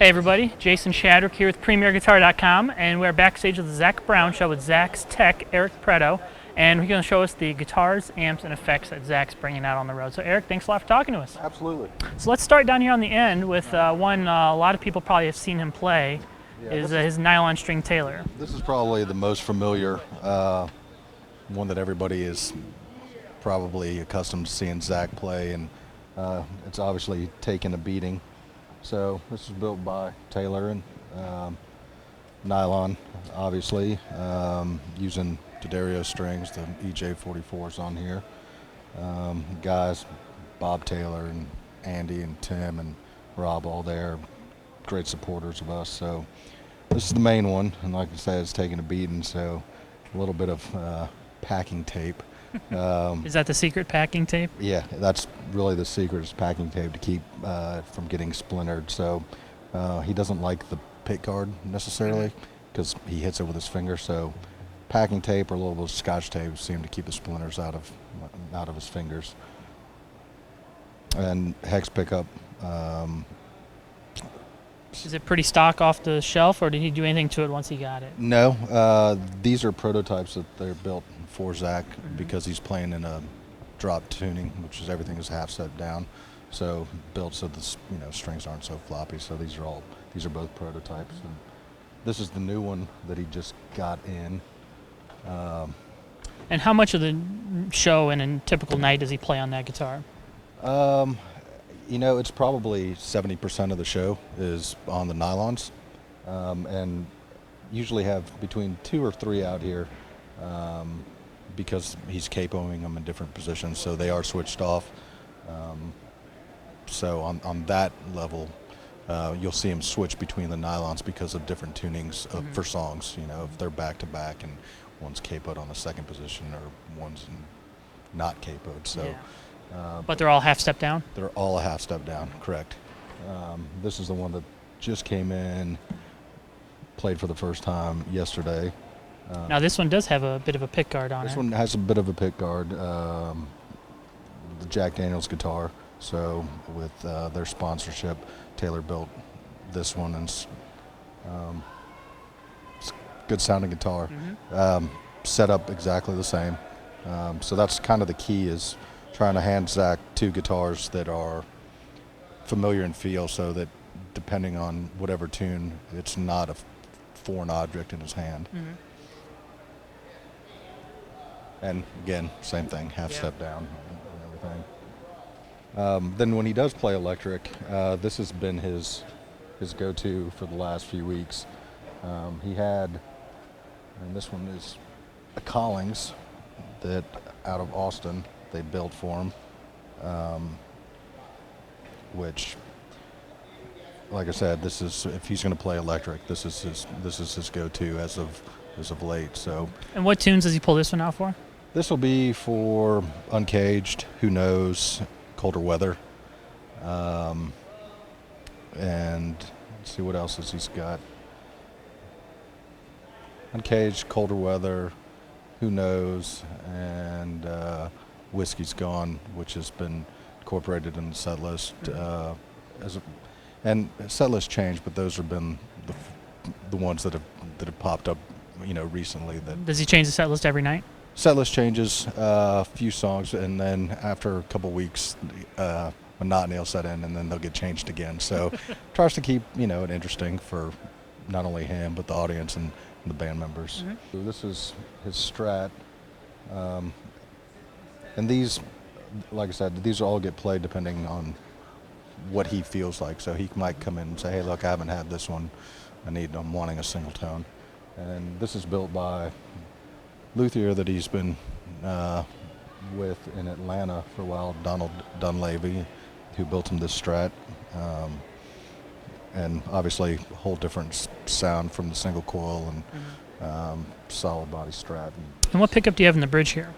Hey everybody, Jason Shadrick here with PremierGuitar.com, and we're backstage at the Zach Brown Show with Zach's tech, Eric Preto, and he's going to show us the guitars, amps, and effects that Zach's bringing out on the road. So Eric, thanks a lot for talking to us. Absolutely. So let's start down here on the end with one a lot of people probably have seen him play, is his Nylon String Taylor. This is probably the most familiar one that everybody is probably accustomed to seeing Zach play, and it's obviously taken a beating. So this is built by Taylor and nylon, obviously, using D'Addario strings. The EJ44s on here. Guys, Bob Taylor and Andy and Tim and Rob, all there, great supporters of us. So this is the main one, and like I said, it's taking a beating. So a little bit of packing tape. Is that the secret, packing tape? Yeah, that's really the secret, is packing tape to keep from getting splintered. So he doesn't like the pick guard necessarily because he hits it with his finger. So packing tape or a little bit of Scotch tape seem to keep the splinters out of his fingers. And hex pickup. Is it pretty stock off the shelf, or did he do anything to it once he got it? No, these are prototypes that they're built for Zach because he's playing in a drop tuning, which is everything is half set down. So built so the strings aren't so floppy. So these are both prototypes, and this is the new one that he just got in. And how much of the show in a typical night does he play on that guitar? It's probably 70% of the show is on the nylons, and usually have between 2 or 3 out here because he's capoing them in different positions, so they are switched off. So on that level, you'll see him switch between the nylons because of different tunings for songs. If they're back to back and one's capoed on the second position or one's not capoed. So. Yeah. But they're all half step down? They're all a half step down, correct. This is the one that just came in, played for the first time yesterday. Now this one does have a bit of a pick guard on it. This one has a bit of a pick guard, the Jack Daniels guitar. So with their sponsorship, Taylor built this one, and it's good sounding guitar. Set up exactly the same. So that's kind of the key, is trying to hand Zach 2 guitars that are familiar in feel, so that depending on whatever tune, it's not a foreign object in his hand. And again, same thing, half step down and everything. Then when he does play electric, this has been his go-to for the last few weeks. He had, and this one is a Collings that out of Austin they built for him, which, like I said, this is, if he's going to play electric, this is his go-to as of late. So. And what tunes does he pull this one out for? This will be for Uncaged, Who Knows, Colder Weather, and let's see what else he's got. Uncaged, Colder Weather, Who Knows, and Whiskey's Gone, which has been incorporated in the set list and set list changed, but those have been the ones that have popped up, recently. Does he change the set list every night? Set list changes a few songs, and then after a couple weeks, monotony will set in, and then they'll get changed again. So tries to keep it interesting for not only him but the audience and the band members. So this is his Strat. And these, like I said, these all get played depending on what he feels like. So he might come in and say, hey, look, I haven't had this one. I'm wanting a single tone. And this is built by luthier that he's been with in Atlanta for a while, Donald Dunleavy, who built him this Strat. And obviously a whole different sound from the single coil and solid body Strat. And what pickup do you have in the bridge here?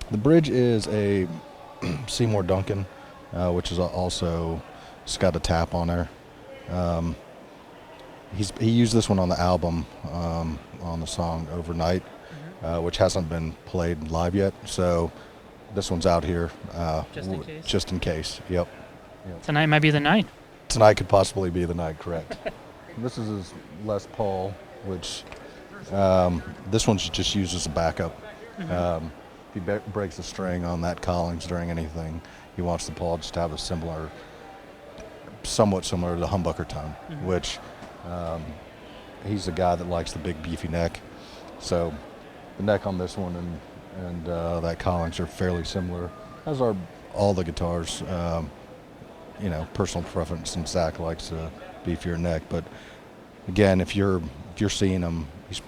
The bridge is a Seymour Duncan, which is also, it's got a tap on there. He used this one on the album, on the song Overnight, which hasn't been played live yet. So this one's out here just in case. Just in case. Yep. Tonight might be the night. tonight could possibly be the night, correct. This is his Les Paul, which this one's just used as a backup. If he breaks a string on that Collins during anything, he wants the Paul just to have a somewhat similar to the humbucker tone, which he's the guy that likes the big beefy neck. So the neck on this one and that Collins are fairly similar, as are all the guitars. Personal preference, and Zach likes a beefier neck. But again, if you're seeing him, he's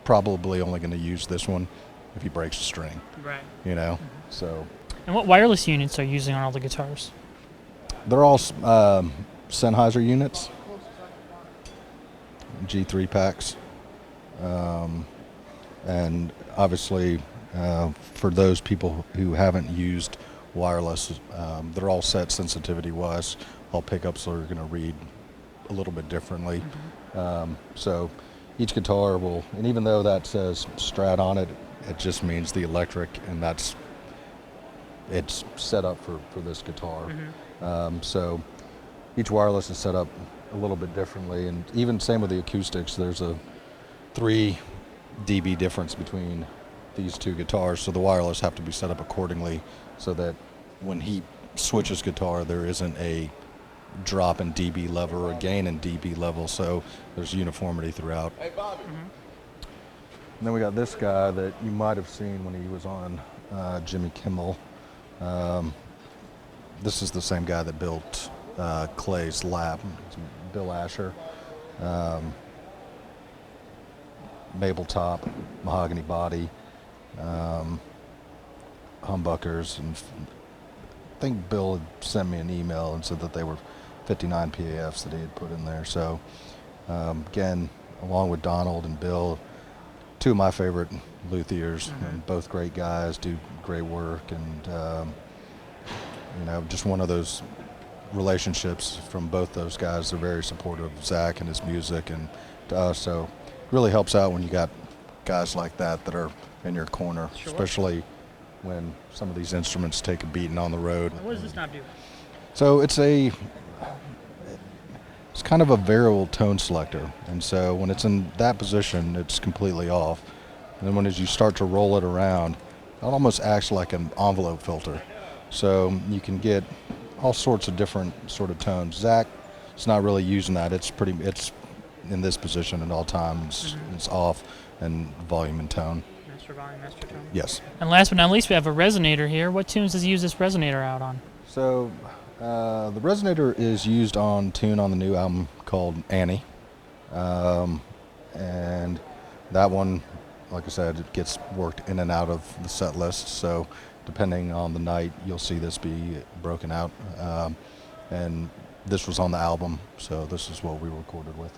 probably only going to use this one if he breaks a string. Right. So. And what wireless units are you using on all the guitars? They're all Sennheiser units, G3 packs, and obviously for those people who haven't used wireless, they're all set sensitivity-wise. All pickups are going to read a little bit differently. So each guitar will, and even though that says Strat on it, it just means the electric, and it's set up for this guitar. So each wireless is set up a little bit differently, and even same with the acoustics. There's a 3 dB difference between these two guitars, so the wireless have to be set up accordingly so that when he switches guitar, there isn't a drop in dB level or a gain in dB level, so there's uniformity throughout. And then we got this guy that you might have seen when he was on Jimmy Kimmel. This is the same guy that built Clay's lap. It's Bill Asher. Maple top, mahogany body, humbuckers, and I think Bill had sent me an email and said that they were 59 PAFs that he had put in there. So again, along with Donald and Bill, 2 of my favorite luthiers, and both great guys, do great work, and just one of those relationships from both those guys. They're very supportive of Zach and his music and to us, so it really helps out when you got guys like that are in your corner, especially when some of these instruments take a beating on the road. What does this knob do? So it's kind of a variable tone selector, and so when it's in that position, it's completely off. And then as you start to roll it around, it almost acts like an envelope filter. So you can get all sorts of different sort of tones. Zach is not really using that. It's in this position at all times. It's off, and volume and tone. Master volume, master tone. Yes. And last but not least, we have a resonator here. What tunes does he use this resonator out on? So the resonator is used on tune on the new album called Annie. And that one, like I said, it gets worked in and out of the set list. So depending on the night, you'll see this be broken out. And this was on the album, so this is what we recorded with.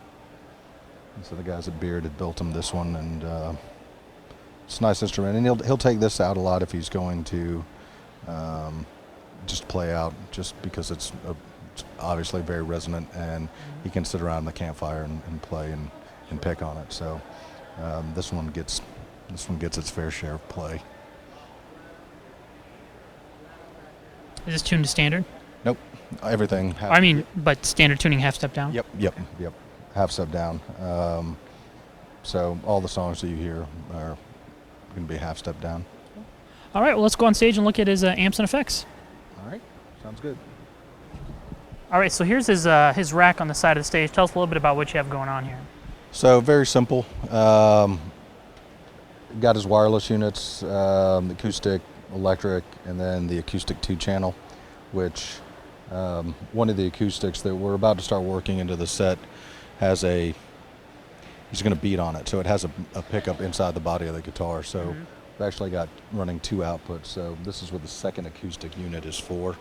And so the guys at Beard had built him this one, and it's a nice instrument. And he'll take this out a lot if he's going to just play out, just because it's obviously very resonant, and he can sit around the campfire and play and pick on it. So this one gets its fair share of play. Is this tuned to standard? Nope, everything. But standard tuning half step down? Yep. Half step down. So all the songs that you hear are going to be half step down. All right, well, let's go on stage and look at his amps and effects. All right, sounds good. All right, so here's his rack on the side of the stage. Tell us a little bit about what you have going on here. So very simple. Got his wireless units, acoustic, electric, and then the acoustic 2-channel, which one of the acoustics that we're about to start working into the set has he's going to beat on it, so it has a pickup inside the body of the guitar. So we've actually got running 2 outputs. So this is what the second acoustic unit is for.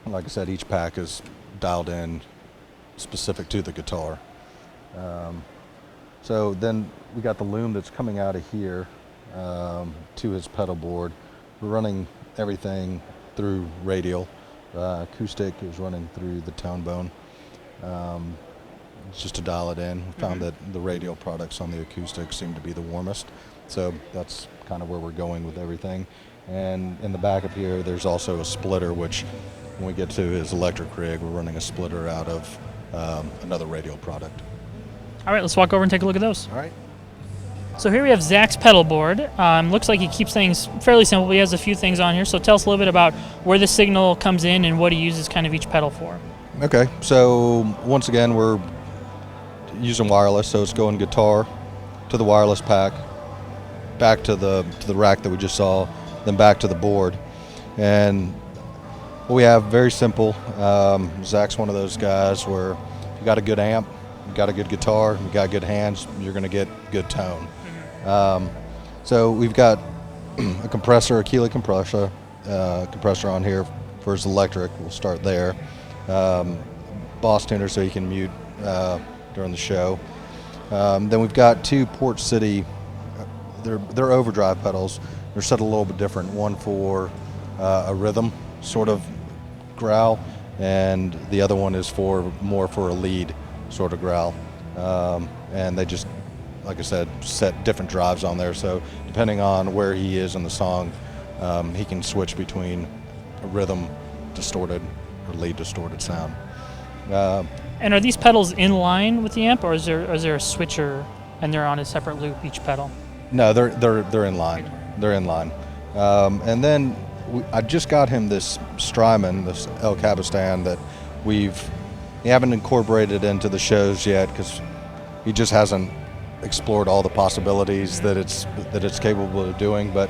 Like I said, each pack is dialed in specific to the guitar. So then we got the loom that's coming out of here to his pedal board. We're running everything through radial. Acoustic is running through the tone bone. Just to dial it in. We found that the radial products on the acoustic seem to be the warmest. So that's kind of where we're going with everything. And in the back up here, there's also a splitter, which when we get to his electric rig, we're running a splitter out of another radial product. All right, let's walk over and take a look at those. All right. So here we have Zach's pedal board. Looks like he keeps things fairly simple. He has a few things on here. So tell us a little bit about where the signal comes in and what he uses kind of each pedal for. Okay, so once again, we're using wireless, so it's going guitar to the wireless pack, back to the rack that we just saw, then back to the board. And what we have, very simple. Zach's one of those guys where if you got a good amp, you got a good guitar, you got good hands, you're going to get good tone. So we've got a compressor, a Keeley compressor on here for his electric. We'll start there. Boss tuner so he can mute during the show. Then we've got two Port City, they're overdrive pedals. They're set a little bit different. One for a rhythm sort of growl, and the other one is more for a lead sort of growl. And they just, like I said, set different drives on there. So depending on where he is in the song, he can switch between a rhythm distorted or lead distorted sound. And are these pedals in line with the amp, or is there a switcher and they're on a separate loop each pedal? No, they're in line. They're in line. And then I just got him this Strymon, this El Cabestan that we haven't incorporated into the shows yet because he just hasn't explored all the possibilities that it's capable of doing. But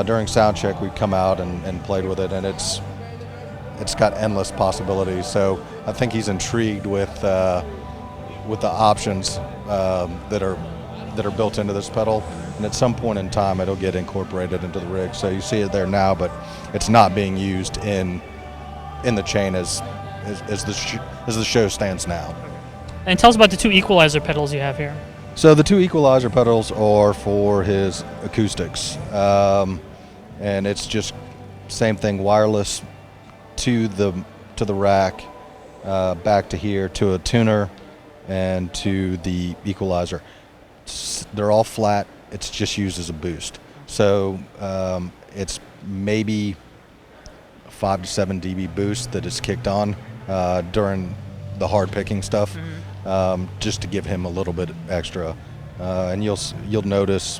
during sound check, we come out and played with it, and it's got endless possibilities. So I think he's intrigued with the options that are built into this pedal, and at some point in time it'll get incorporated into the rig. So you see it there now, but it's not being used in the chain as the show stands now. And tell us about the two equalizer pedals you have here. So the two equalizer pedals are for his acoustics, and it's just same thing, wireless to the rack, back to here to a tuner, and to the equalizer. They're all flat. It's just used as a boost. So it's maybe 5 to 7 dB boost that is kicked on during the hard picking stuff, just to give him a little bit extra. And you'll notice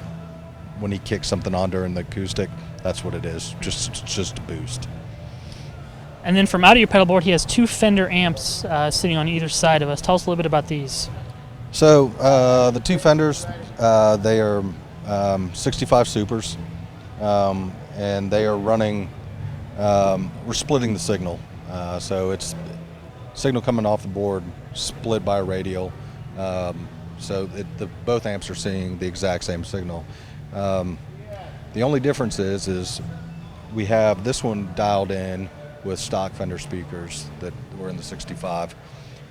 when he kicks something on during the acoustic, that's what it is. Just a boost. And then from out of your pedal board, he has two Fender amps sitting on either side of us. Tell us a little bit about these. So the two Fenders, they are 65 Supers, and they are running, we're splitting the signal. So it's signal coming off the board, split by a radial. So both amps are seeing the exact same signal. The only difference is we have this one dialed in with stock Fender speakers that were in the 65,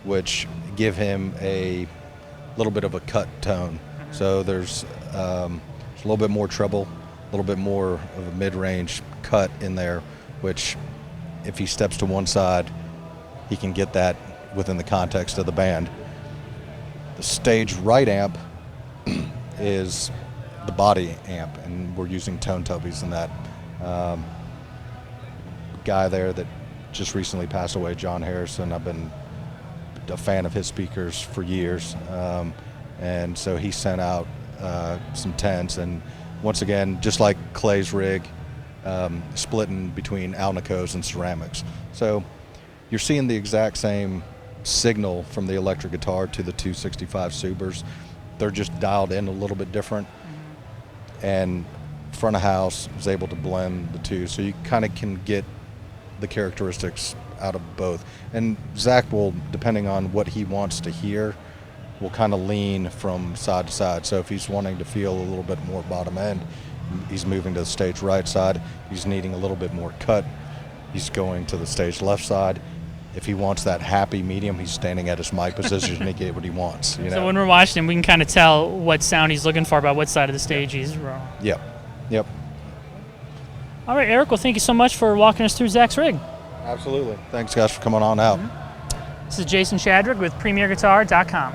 which give him a little bit of a cut tone. So there's a little bit more treble, a little bit more of a mid-range cut in there, which if he steps to one side, he can get that within the context of the band. The stage right amp is the body amp, and we're using tone tubbies in that. Guy there that just recently passed away, John Harrison, I've been a fan of his speakers for years, and so he sent out some tents, and once again, just like Clay's rig, splitting between alnicos and ceramics. So you're seeing the exact same signal from the electric guitar to the 265 Supers. They're just dialed in a little bit different, and front of house is able to blend the two, so you kind of can get the characteristics out of both. And Zach will, depending on what he wants to hear, will kind of lean from side to side. So if he's wanting to feel a little bit more bottom end, he's moving to the stage right side. If he's needing a little bit more cut, he's going to the stage left side. If he wants that happy medium, he's standing at his mic position to get what he wants. You know? So when we're watching him, we can kind of tell what sound he's looking for by what side of the stage he's on. Yep. All right, Eric, well, thank you so much for walking us through Zach's rig. Absolutely. Thanks, guys, for coming on out. This is Jason Shadrick with PremierGuitar.com.